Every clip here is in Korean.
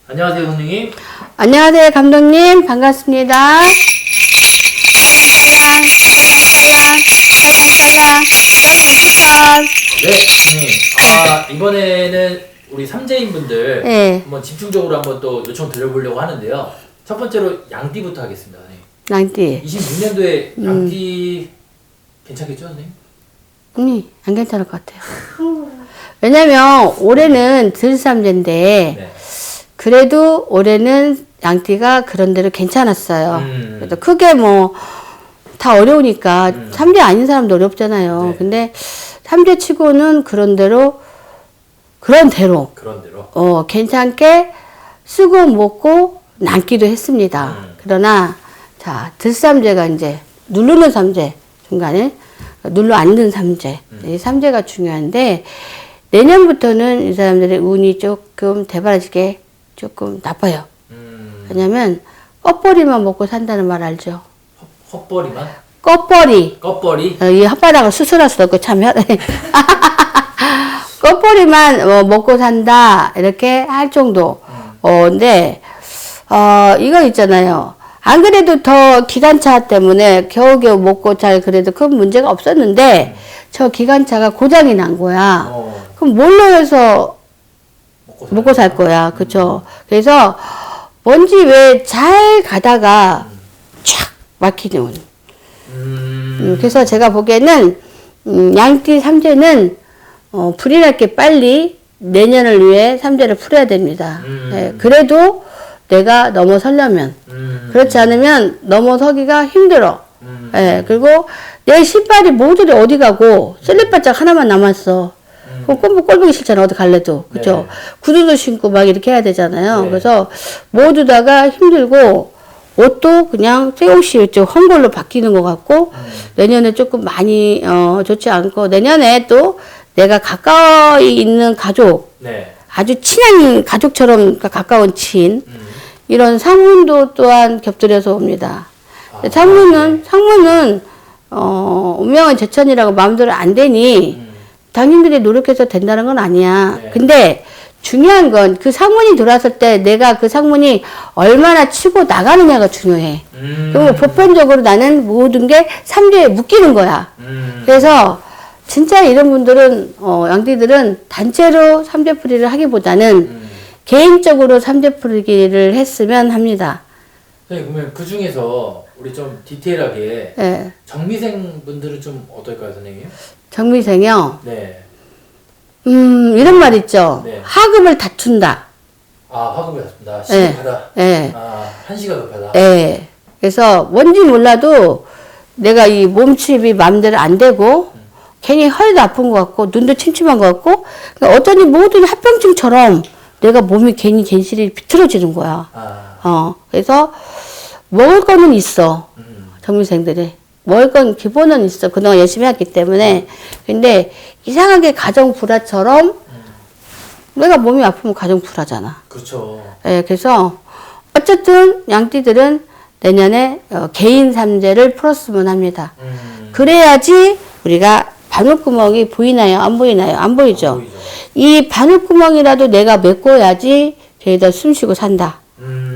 안녕하세요, 선생님. 안녕하세요, 감독님. 반갑습니다. 네, 선생님. 이번에는 우리 삼재인분들 네. 한번 집중적으로 한번 또 요청 드려보려고 하는데요. 첫 번째로 양띠부터 하겠습니다, 선생님. 양띠. 26년도에 양띠 괜찮겠죠, 선생님? 안 괜찮을 것 같아요. 왜냐면 올해는 들삼재인데 네. 그래도 올해는 양띠가 그런대로 괜찮았어요. 그래도 크게 뭐 다 어려우니까 삼재 아닌 사람도 어렵잖아요. 네. 근데 삼재 치고는 그런대로 그런대로. 괜찮게 쓰고 먹고 남기도 했습니다. 그러나 자 들삼재가 이제 누르는 삼재 중간에 눌러 앉는 삼재 이 삼재가 중요한데 내년부터는 이 사람들의 운이 조금 대바라지게 조금 나빠요. 왜냐면 껍벌이만 먹고 산다는 말 알죠? 헛벌이만? 껍벌이. 껍벌이? 이 혓바닥을 수술할 수도 없고 참 껍벌이만 먹고 산다 이렇게 할 정도. 근데 이거 있잖아요. 안 그래도 더 기관차 때문에 겨우겨우 먹고 잘 그래도 큰 문제가 없었는데 저 기관차가 고장이 난 거야. 그럼 뭘로 해서 먹고 살 거야. 그쵸? 그래서 뭔지 왜 잘 가다가 촥 막히는 운. 그래서 제가 보기에는 양띠 삼재는 불이 날게 빨리 내년을 위해 삼재를 풀어야 됩니다. 예, 그래도 내가 넘어서려면 그렇지 않으면 넘어서기가 힘들어. 예, 그리고 내 신발이 모두 어디 가고 슬립바짝 하나만 남았어. 그럼 꼴보기 싫잖아. 어디 갈래도. 그죠? 네. 구두도 신고 막 이렇게 해야 되잖아요. 네. 그래서 모두 다가 힘들고 옷도 그냥 새 옷이 좀 헌 걸로 바뀌는 것 같고 내년에 조금 많이 좋지 않고 내년에 또 내가 가까이 있는 가족 네. 아주 친한 가족처럼 가까운 친 이런 상문도 또한 겹들여서 옵니다. 상문은 운명은 제천이라고 마음대로 안 되니 당신들이 노력해서 된다는 건 아니야. 네. 근데 중요한 건 그 상문이 들어왔을 때 내가 그 상문이 얼마나 치고 나가느냐가 중요해. 그리고 보편적으로 나는 모든 게 삼재에 묶이는 거야. 그래서 진짜 이런 분들은 양띠들은 단체로 삼재풀이를 하기보다는 개인적으로 삼재풀이를 했으면 합니다. 선생님, 그러면 그 중에서 우리 좀 디테일하게 예. 정미생 분들은 좀 어떨까요, 선생님? 정미생이요. 네. 이런 말 있죠. 네. 하급을 다툰다. 화금이 같습니다. 시급하다. 예. 한시가 급하다. 예. 그래서 뭔지 몰라도 내가 이 몸집이 마음대로 안 되고 괜히 허리도 아픈 것 같고 눈도 침침한 것 같고 그러니까 어쩌니 모든 합병증처럼 내가 몸이 괜히 괜시리 비틀어지는 거야. 그래서 먹을 거는 있어. 정미생들이. 먹을 건 기본은 있어. 그동안 열심히 했기 때문에. 근데 이상하게 가정 불화처럼 내가 몸이 아프면 가정 불화잖아. 그렇죠. 예, 그래서 어쨌든 양띠들은 내년에 개인 삼재를 풀었으면 합니다. 그래야지 우리가 바늘구멍이 보이나요? 안 보이나요? 안 보이죠? 안 보이죠. 이 바늘구멍이라도 내가 메꿔야지 걔가 숨쉬고 산다.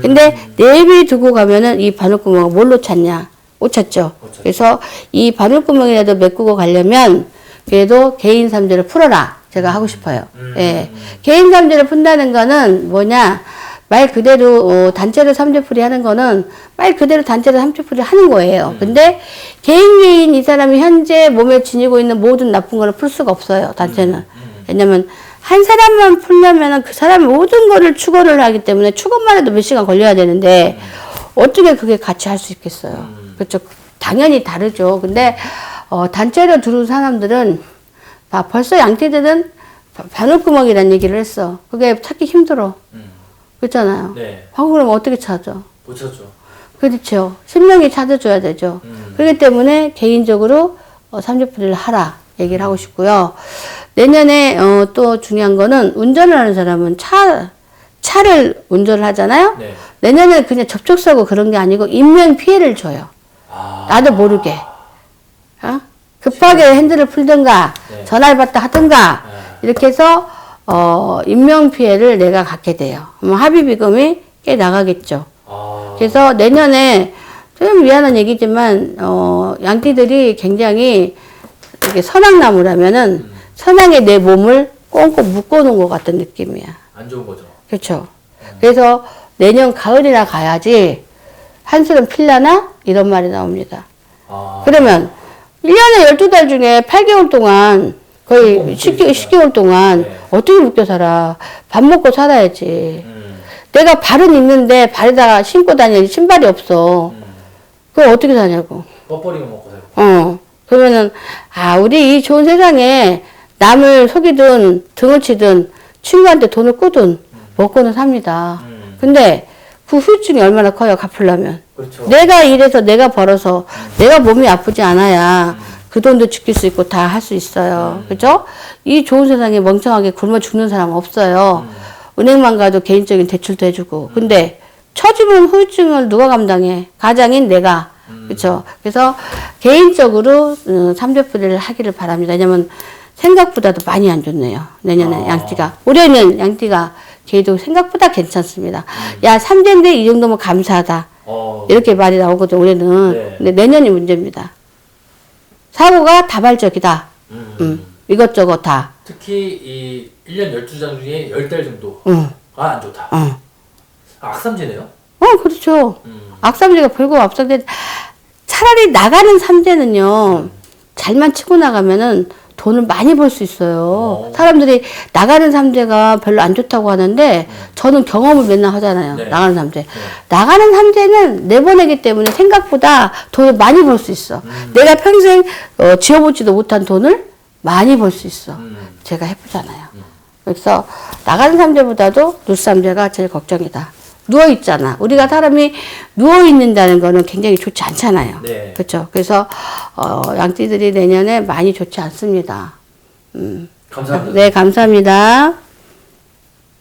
근데 내비두고 가면은 이 바늘구멍을 뭘로 찾냐? 못 찾죠. 그래서 이 바늘구멍이라도 메꾸고 가려면 그래도 개인 삼재를 풀어라. 제가 하고 싶어요. 예. 개인 삼재를 푼다는 거는 뭐냐? 말 그대로 단체로 삼재풀이 하는 거는 말 그대로 단체로 삼재풀이 하는 거예요. 근데 개인 이 사람이 현재 몸에 지니고 있는 모든 나쁜 거를 풀 수가 없어요. 단체는. 왜냐면 한 사람만 풀려면 그 사람의 모든 거를 추구를 하기 때문에 추구만 해도 몇 시간 걸려야 되는데 어떻게 그게 같이 할 수 있겠어요. 그렇죠. 당연히 다르죠. 근데 단체로 들어온 사람들은 벌써 양띠들은 바늘구멍이라는 얘기를 했어. 그게 찾기 힘들어. 그렇잖아요. 네. 그럼 어떻게 찾아? 못 찾죠. 그렇죠. 신명이 찾아줘야 되죠. 그렇기 때문에 개인적으로 삼재풀이를 하라 얘기를 하고 싶고요. 내년에 또 중요한 거는 운전을 하는 사람은 차를 운전을 하잖아요. 네. 내년에 그냥 접촉사고 그런 게 아니고 인명 피해를 줘요. 나도 모르게. 급하게 핸들을 풀든가 네. 전화를 받다 하든가 이렇게 해서 인명피해를 내가 갖게 돼요. 그럼 합의비금이 꽤 나가겠죠. 그래서 내년에 좀 미안한 얘기지만, 양띠들이 굉장히 이렇게 선악나무라면은 선악에 내 몸을 꽁꽁 묶어놓은 것 같은 느낌이야. 안 좋은 거죠. 그렇죠. 그래서 내년 가을이나 가야지 한술은 필라나? 이런 말이 나옵니다. 그러면 1년에 12달 중에 8개월 동안 거의 10개월 동안 네. 어떻게 묶여 살아? 밥 먹고 살아야지. 내가 발은 있는데 발에다가 신고 다니는 신발이 없어. 그럼 어떻게 사냐고. 뻔뻔이만 먹고 살고. 그러면은, 우리 이 좋은 세상에 남을 속이든 등을 치든 친구한테 돈을 꾸든 먹고는 삽니다. 근데 그 후유증이 얼마나 커요, 갚으려면. 그렇죠. 내가 일해서 내가 벌어서 내가 몸이 아프지 않아야 그 돈도 지킬 수 있고 다 할 수 있어요. 그죠? 이 좋은 세상에 멍청하게 굶어 죽는 사람 없어요. 은행만 가도 개인적인 대출도 해주고. 근데 처지면 후유증을 누가 감당해? 가장인 내가. 그렇죠. 그래서 개인적으로 삼재풀이를 하기를 바랍니다. 왜냐면 생각보다도 많이 안 좋네요. 내년에 양띠가. 올해는 양띠가 걔도 생각보다 괜찮습니다. 야, 삼재인데 이 정도면 감사하다. 이렇게 말이 나오거든, 올해는. 네. 근데 내년이 문제입니다. 사고가 다발적이다. 이것저것 다. 특히 이 1년 12장 중에 10달 정도가 안 좋다. 악삼재네요? 그렇죠. 악삼재가 별거 앞삼재. 차라리 나가는 삼재는요, 잘만 치고 나가면은 돈을 많이 벌 수 있어요. 사람들이 나가는 삼재가 별로 안 좋다고 하는데, 저는 경험을 맨날 하잖아요. 네. 나가는 삼재. 나가는 삼재는 내보내기 때문에 생각보다 돈을 많이 벌 수 있어. 내가 평생 지어보지도 못한 돈을 많이 벌 수 있어. 제가 해보잖아요. 그래서 나가는 삼재보다도 누삼재가 제일 걱정이다. 누워있잖아. 우리가 사람이 누워있는다는 거는 굉장히 좋지 않잖아요. 네. 그렇죠. 그래서 양띠들이 내년에 많이 좋지 않습니다. 감사합니다. 네, 감사합니다.